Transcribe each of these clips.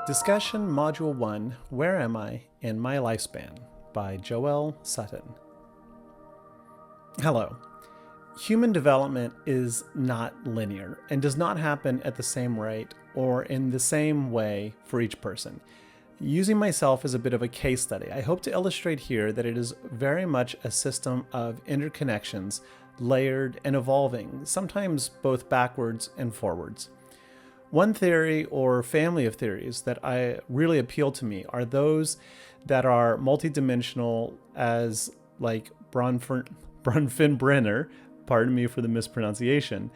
Discussion Module 1, Where Am I in My Lifespan? By Joelle Sutton. Hello. Human development is not linear and does not happen at the same rate or in the same way for each person. Using myself as a bit of a case study, I hope to illustrate here that it is very much a system of interconnections, layered and evolving, sometimes both backwards and forwards. One theory or family of theories that really appeal to me are those that are multidimensional, as like Bronfenbrenner, pardon me for the mispronunciation,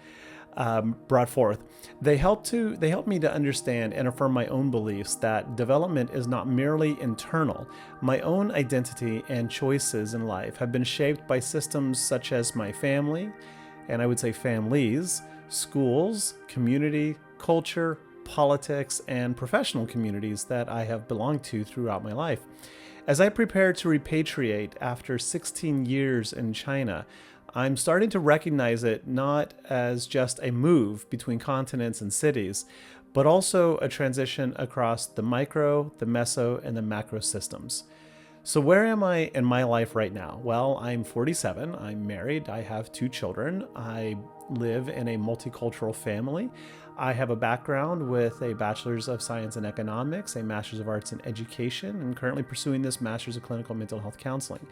brought forth. They help me to understand and affirm my own beliefs that development is not merely internal. My own identity and choices in life have been shaped by systems such as my family, and I would say families, schools, community, culture, politics, and professional communities that I have belonged to throughout my life. As I prepare to repatriate after 16 years in China, I'm starting to recognize it not as just a move between continents and cities, but also a transition across the micro, the meso, and the macro systems. So where am I in my life right now? Well, I'm 47, I'm married, I have 2 children, I live in a multicultural family. I have a background with a Bachelor's of Science in Economics, a Master's of Arts in Education, and currently pursuing this Master's of Clinical Mental Health Counseling.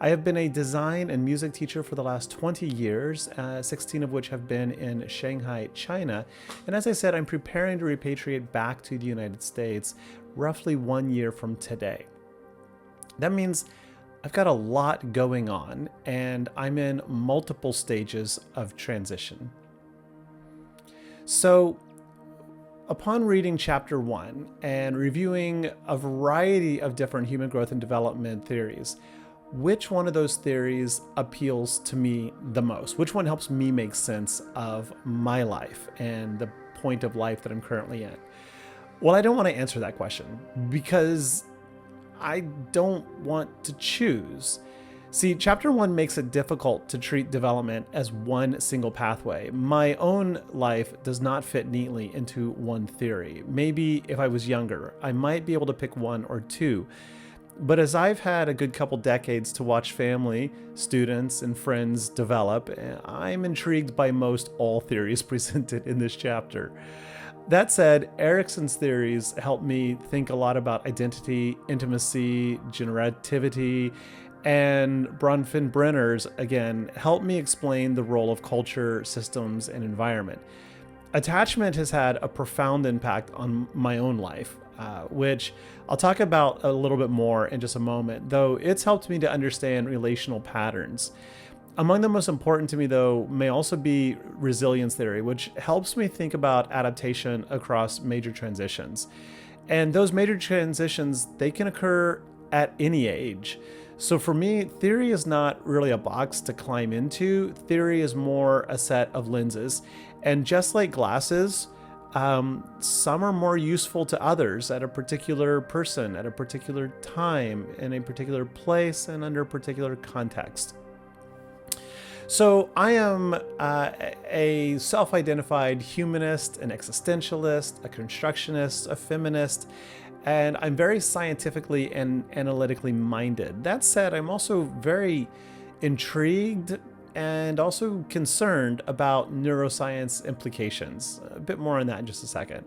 I have been a design and music teacher for the last 20 years, 16 of which have been in Shanghai, China. And as I said, I'm preparing to repatriate back to the United States roughly 1 year from today. That means I've got a lot going on, and I'm in multiple stages of transition. So, upon reading chapter 1 and reviewing a variety of different human growth and development theories, which one of those theories appeals to me the most? Which one helps me make sense of my life and the point of life that I'm currently in? Well, I don't want to answer that question because I don't want to choose. See, chapter 1 makes it difficult to treat development as one single pathway. My own life does not fit neatly into one theory. Maybe if I was younger, I might be able to pick one or two. But as I've had a good couple decades to watch family, students, and friends develop, I'm intrigued by most all theories presented in this chapter. That said, Erikson's theories help me think a lot about identity, intimacy, generativity, and Bronfenbrenner's, again, help me explain the role of culture, systems, and environment. Attachment has had a profound impact on my own life, which I'll talk about a little bit more in just a moment, though it's helped me to understand relational patterns. Among the most important to me, though, may also be resilience theory, which helps me think about adaptation across major transitions. And those major transitions, they can occur at any age. So for me, theory is not really a box to climb into. Theory is more a set of lenses. And just like glasses, some are more useful to others at a particular person, at a particular time, in a particular place, and under a particular context. So I am a self-identified humanist, an existentialist, a constructionist, a feminist, and I'm very scientifically and analytically minded. That said, I'm also very intrigued and also concerned about neuroscience implications. A bit more on that in just a second.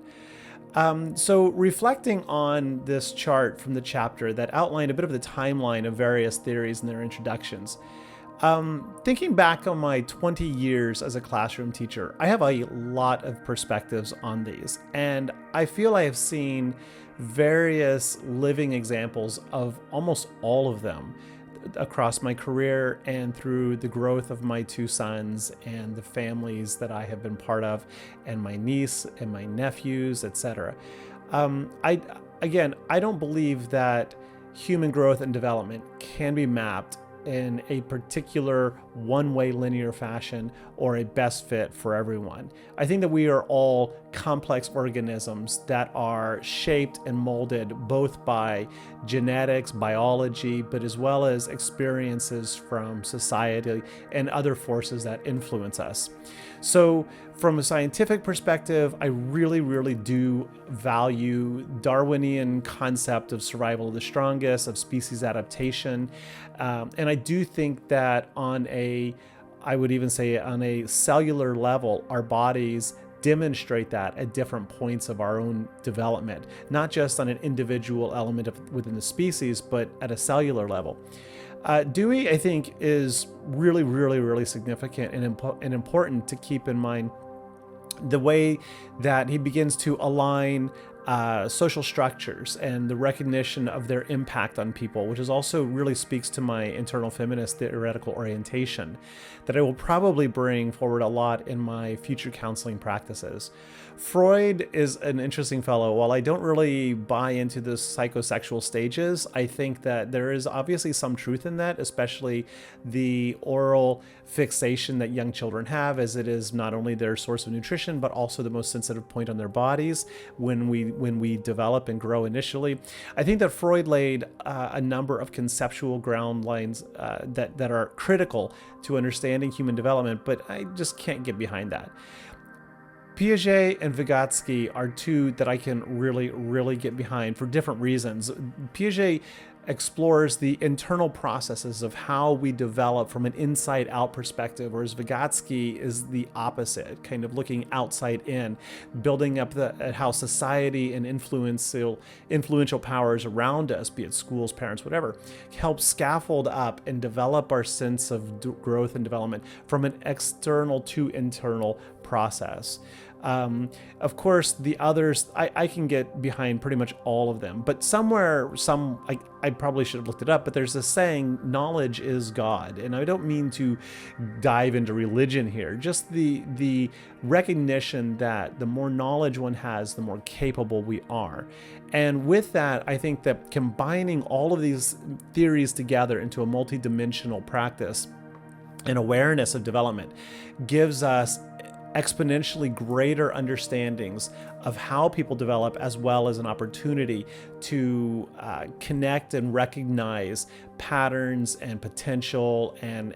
So reflecting on this chart from the chapter that outlined a bit of the timeline of various theories and their introductions, thinking back on my 20 years as a classroom teacher, I have a lot of perspectives on these, and I feel I have seen various living examples of almost all of them across my career and through the growth of my 2 sons and the families that I have been part of, and my niece and my nephews, etc. I don't believe that human growth and development can be mapped in a particular one-way linear fashion or a best fit for everyone. I think that we are all complex organisms that are shaped and molded both by genetics, biology, but as well as experiences from society and other forces that influence us. So from a scientific perspective, I really do value Darwinian concept of survival of the strongest, of species adaptation. And I do think that I would even say on a cellular level, our bodies demonstrate that at different points of our own development, not just on an individual element within the species, but at a cellular level. Dewey, I think, is really significant and important to keep in mind the way that he begins to align social structures and the recognition of their impact on people, which is also really speaks to my internal feminist theoretical orientation that I will probably bring forward a lot in my future counseling practices. Freud is an interesting fellow. While I don't really buy into the psychosexual stages, I think that there is obviously some truth in that, especially the oral fixation that young children have, as it is not only their source of nutrition, but also the most sensitive point on their bodies when we develop and grow initially. I think that Freud laid a number of conceptual ground lines that are critical to understanding human development, but I just can't get behind that. Piaget and Vygotsky are two that I can really get behind for different reasons. Piaget explores the internal processes of how we develop from an inside-out perspective, whereas Vygotsky is the opposite, kind of looking outside in, building up how society and influential powers around us, be it schools, parents, whatever, help scaffold up and develop our sense of growth and development from an external to internal process. Of course, the others, I can get behind pretty much all of them, but I probably should have looked it up, but there's a saying, knowledge is God. And I don't mean to dive into religion here, just the recognition that the more knowledge one has, the more capable we are. And with that, I think that combining all of these theories together into a multidimensional practice and awareness of development gives us exponentially greater understandings of how people develop, as well as an opportunity to connect and recognize patterns and potential and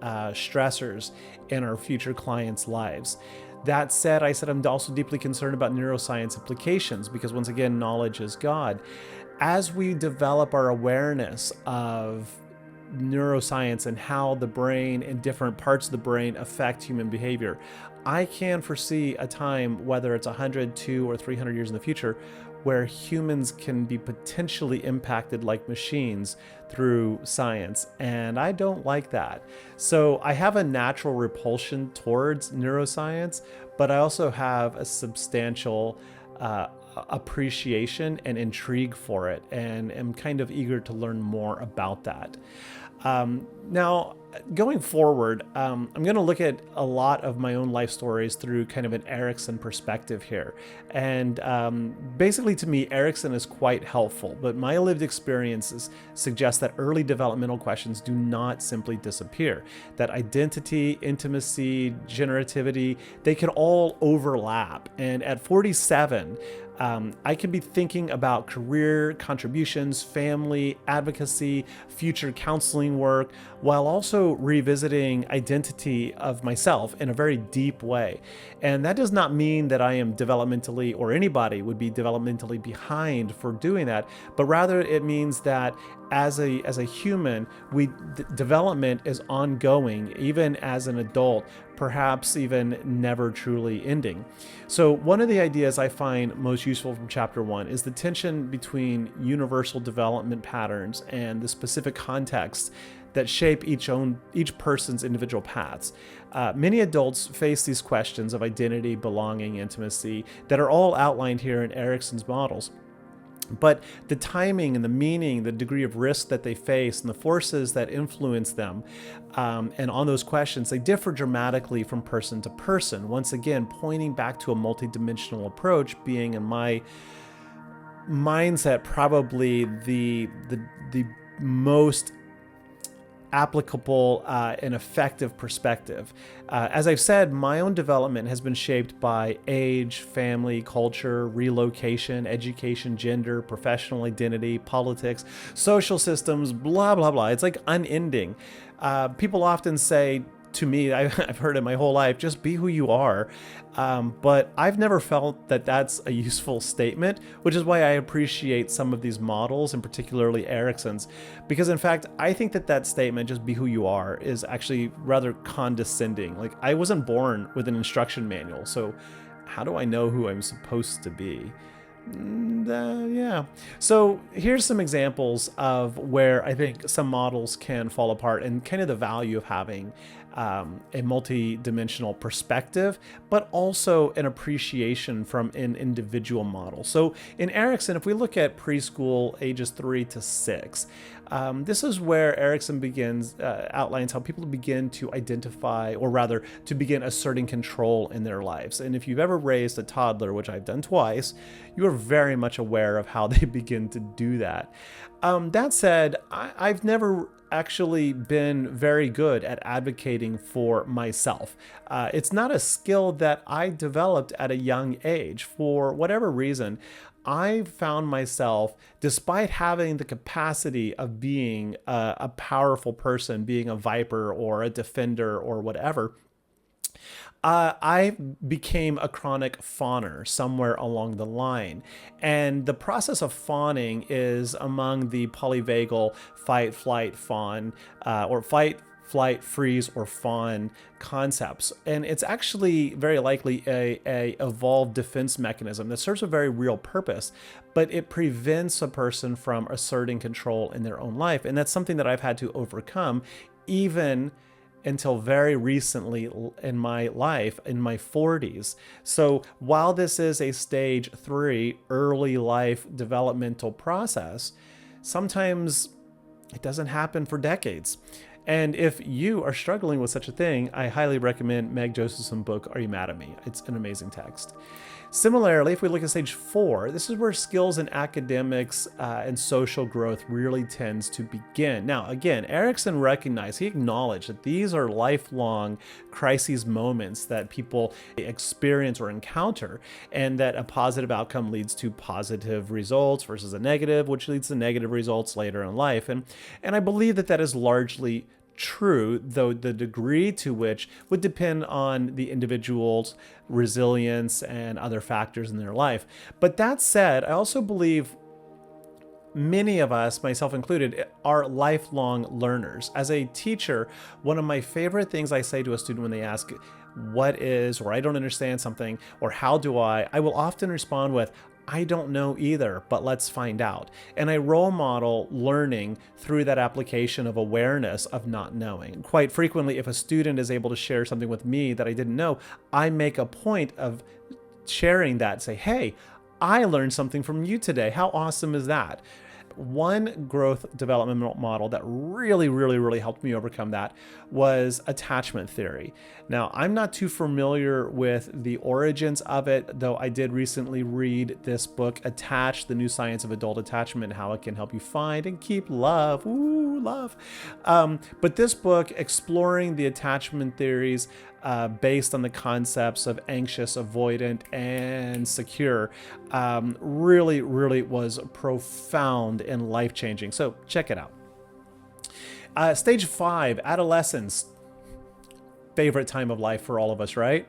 stressors in our future clients' lives. That said, I'm also deeply concerned about neuroscience implications because, once again, knowledge is God. As we develop our awareness of neuroscience and how the brain and different parts of the brain affect human behavior, I can foresee a time, whether it's 100, 200, or 300 years in the future, where humans can be potentially impacted like machines through science. And I don't like that. So I have a natural repulsion towards neuroscience, but I also have a substantial appreciation and intrigue for it, and am kind of eager to learn more about that. Now, going forward, I'm going to look at a lot of my own life stories through kind of an Erikson perspective here. And basically, to me, Erikson is quite helpful, but my lived experiences suggest that early developmental questions do not simply disappear, that identity, intimacy, generativity, they can all overlap. And at 47, I can be thinking about career contributions, family, advocacy, future counseling work, while also revisiting identity of myself in a very deep way. And that does not mean that I am developmentally, or anybody would be developmentally behind for doing that, but rather it means that as a human, development is ongoing, even as an adult, perhaps even never truly ending. So one of the ideas I find most useful from chapter 1 is the tension between universal development patterns and the specific contexts that shape each person's individual paths. Many adults face these questions of identity, belonging, intimacy that are all outlined here in Erikson's models. But the timing and the meaning, the degree of risk that they face, and the forces that influence them, and on those questions, they differ dramatically from person to person. Once again, pointing back to a multidimensional approach being, in my mindset, probably the most applicable and effective perspective. As I've said, my own development has been shaped by age, family, culture, relocation, education, gender, professional identity, politics, social systems, blah, blah, blah. It's like unending. People often say to me, I've heard it my whole life, just be who you are. But I've never felt that that's a useful statement, which is why I appreciate some of these models, and particularly Erickson's, because in fact, I think that statement, just be who you are, is actually rather condescending. Like, I wasn't born with an instruction manual, so how do I know who I'm supposed to be? Yeah. So here's some examples of where I think some models can fall apart, and kind of the value of having a multi-dimensional perspective, but also an appreciation from an individual model. So in Erickson, if we look at preschool ages 3 to 6, this is where Erickson outlines how people begin to identify, or rather to begin asserting control in their lives. And if you've ever raised a toddler, which I've done twice, you are very much aware of how they begin to do that. That said, I've never actually been very good at advocating for myself. It's not a skill that I developed at a young age. For whatever reason, I found myself, despite having the capacity of being a powerful person, being a viper or a defender or whatever, I became a chronic fawner somewhere along the line. And the process of fawning is among the polyvagal fight, flight, fawn, or fight, flight, freeze, or fawn concepts. And it's actually very likely a evolved defense mechanism that serves a very real purpose, but it prevents a person from asserting control in their own life. And that's something that I've had to overcome, even until very recently in my life, in my 40s. So while this is a stage 3 early life developmental process, sometimes it doesn't happen for decades. And if you are struggling with such a thing, I highly recommend Meg Josephson's book, Are You Mad at Me? It's an amazing text. Similarly, if we look at stage 4, this is where skills in academics and social growth really tends to begin. Now, again, Erickson recognized, he acknowledged that these are lifelong crises moments that people experience or encounter, and that a positive outcome leads to positive results versus a negative, which leads to negative results later in life. And I believe that is largely true, though the degree to which would depend on the individual's resilience and other factors in their life. But that said, I also believe many of us, myself included, are lifelong learners. As a teacher, one of my favorite things I say to a student when they ask, what is, or I don't understand something, or how do I will often respond with, I don't know either, but let's find out. And I role model learning through that application of awareness of not knowing. Quite frequently, if a student is able to share something with me that I didn't know, I make a point of sharing that, say, hey, I learned something from you today. How awesome is that? One growth development model that really helped me overcome that was attachment theory. Now, I'm not too familiar with the origins of it, though I did recently read this book, Attached, The New Science of Adult Attachment, How It Can Help You Find and Keep Love. Ooh, love. But this book, exploring the attachment theories based on the concepts of anxious, avoidant, and secure, really was profound and life-changing. So check it out. Stage 5, adolescence. Favorite time of life for all of us, right?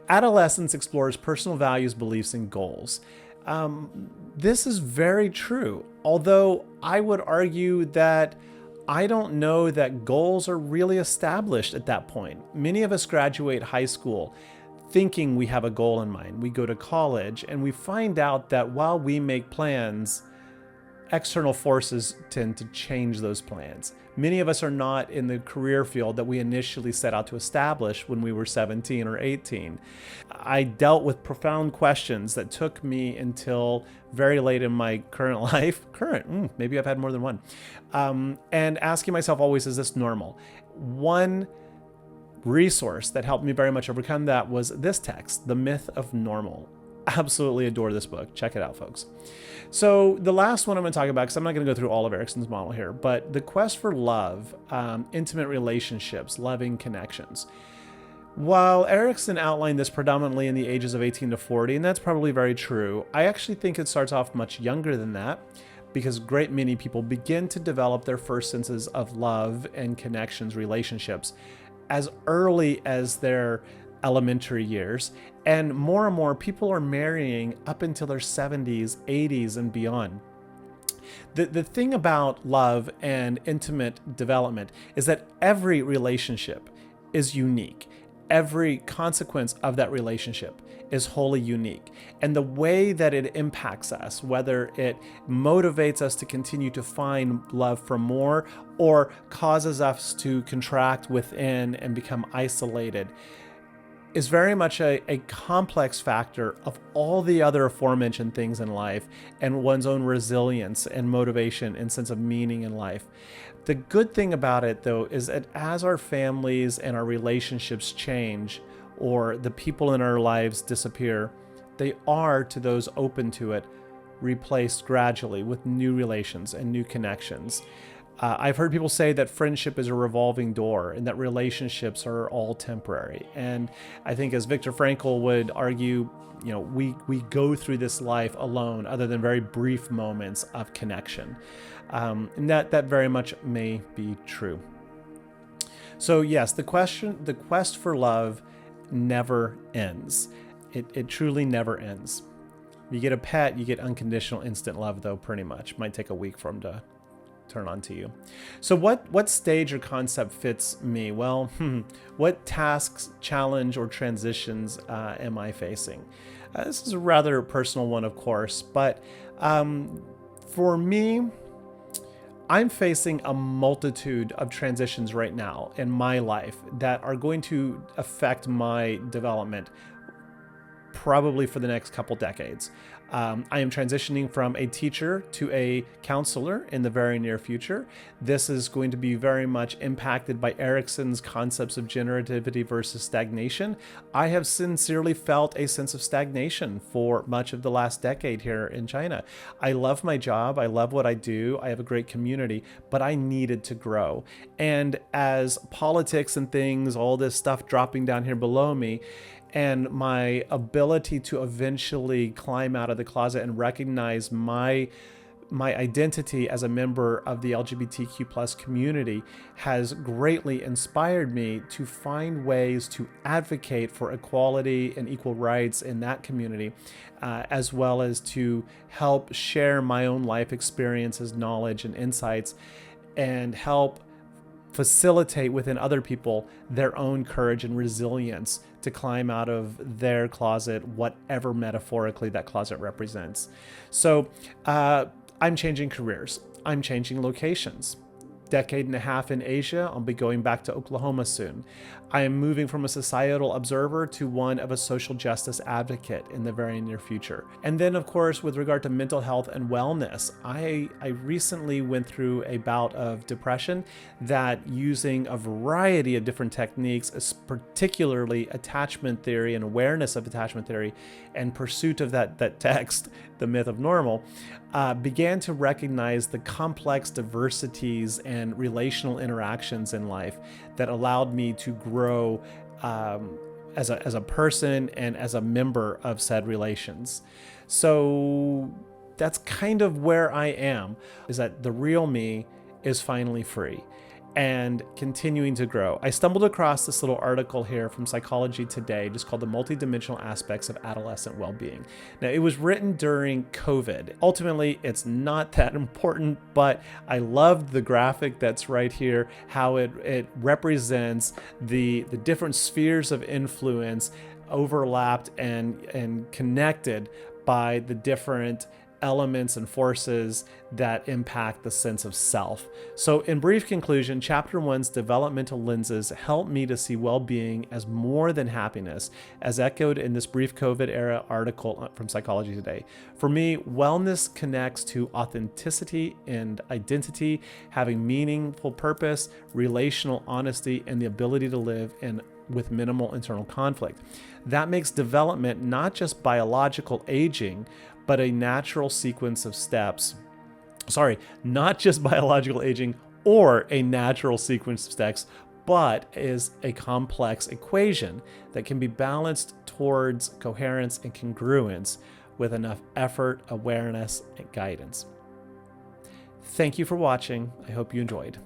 Adolescence explores personal values, beliefs, and goals. This is very true, although I would argue that I don't know that goals are really established at that point. Many of us graduate high school thinking we have a goal in mind. We go to college and we find out that while we make plans, external forces tend to change those plans. Many of us are not in the career field that we initially set out to establish when we were 17 or 18. I dealt with profound questions that took me until very late in my current life. Maybe I've had more than one. And asking myself always, is this normal? One resource that helped me very much overcome that was this text, The Myth of Normal. absolutely adore this book. Check it out, folks. So the last one I'm going to talk about, because I'm not going to go through all of Erickson's model here, but the quest for love, intimate relationships, loving connections. While Erickson outlined this predominantly in the ages of 18 to 40, and that's probably very true, I actually think it starts off much younger than that, because a great many people begin to develop their first senses of love and connections, relationships, as early as their elementary years. And more people are marrying up until their 70s, 80s, and beyond. The thing about love and intimate development is that every relationship is unique. Every consequence of that relationship is wholly unique. And the way that it impacts us, whether it motivates us to continue to find love for more or causes us to contract within and become isolated, is very much a complex factor of all the other aforementioned things in life and one's own resilience and motivation and sense of meaning in life. The good thing about it, though, is that as our families and our relationships change or the people in our lives disappear, they are, to those open to it, replaced gradually with new relations and new connections. I've heard people say that friendship is a revolving door and that relationships are all temporary. And I think, as Viktor Frankl would argue, we go through this life alone, other than very brief moments of connection. And that very much may be true. So yes, the quest for love never ends. It truly never ends. You get a pet, you get unconditional instant love, though, pretty much. Might take a week for them to turn on to you. So what stage or concept fits me? Well, what tasks, challenge, or transitions am I facing? This is a rather personal one, of course, but for me, I'm facing a multitude of transitions right now in my life that are going to affect my development probably for the next couple decades. I am transitioning from a teacher to a counselor in the very near future. This is going to be very much impacted by Erickson's concepts of generativity versus stagnation. I have sincerely felt a sense of stagnation for much of the last decade here in China. I love my job. I love what I do. I have a great community, but I needed to grow. And as politics and things, all this stuff dropping down here below me, and my ability to eventually climb out of the closet and recognize my identity as a member of the LGBTQ plus community has greatly inspired me to find ways to advocate for equality and equal rights in that community, as well as to help share my own life experiences, knowledge, and insights, and help facilitate within other people their own courage and resilience to climb out of their closet, whatever metaphorically that closet represents. So I'm changing careers. I'm changing locations. Decade and a half in Asia, I'll be going back to Oklahoma soon. I am moving from a societal observer to one of a social justice advocate in the very near future. And then, of course, with regard to mental health and wellness, I recently went through a bout of depression that, using a variety of different techniques, particularly attachment theory and awareness of attachment theory and pursuit of that text, The Myth of Normal, began to recognize the complex diversities and relational interactions in life that allowed me to grow as a person and as a member of said relations. So that's kind of where I am, is that the real me is finally free and continuing to grow. I stumbled across this little article here from Psychology Today, just called The Multidimensional Aspects of Adolescent Well-Being. Now, it was written during COVID. Ultimately, it's not that important, but I loved the graphic that's right here, how it represents the different spheres of influence overlapped and connected by the different elements and forces that impact the sense of self. So in brief conclusion, chapter 1's developmental lenses help me to see well-being as more than happiness, as echoed in this brief COVID era article from Psychology Today. For me, wellness connects to authenticity and identity, having meaningful purpose, relational honesty, and the ability to live with minimal internal conflict. That makes development not just biological aging, but a natural sequence of steps. Not just biological aging or a natural sequence of steps, but is a complex equation that can be balanced towards coherence and congruence with enough effort, awareness, and guidance. Thank you for watching. I hope you enjoyed.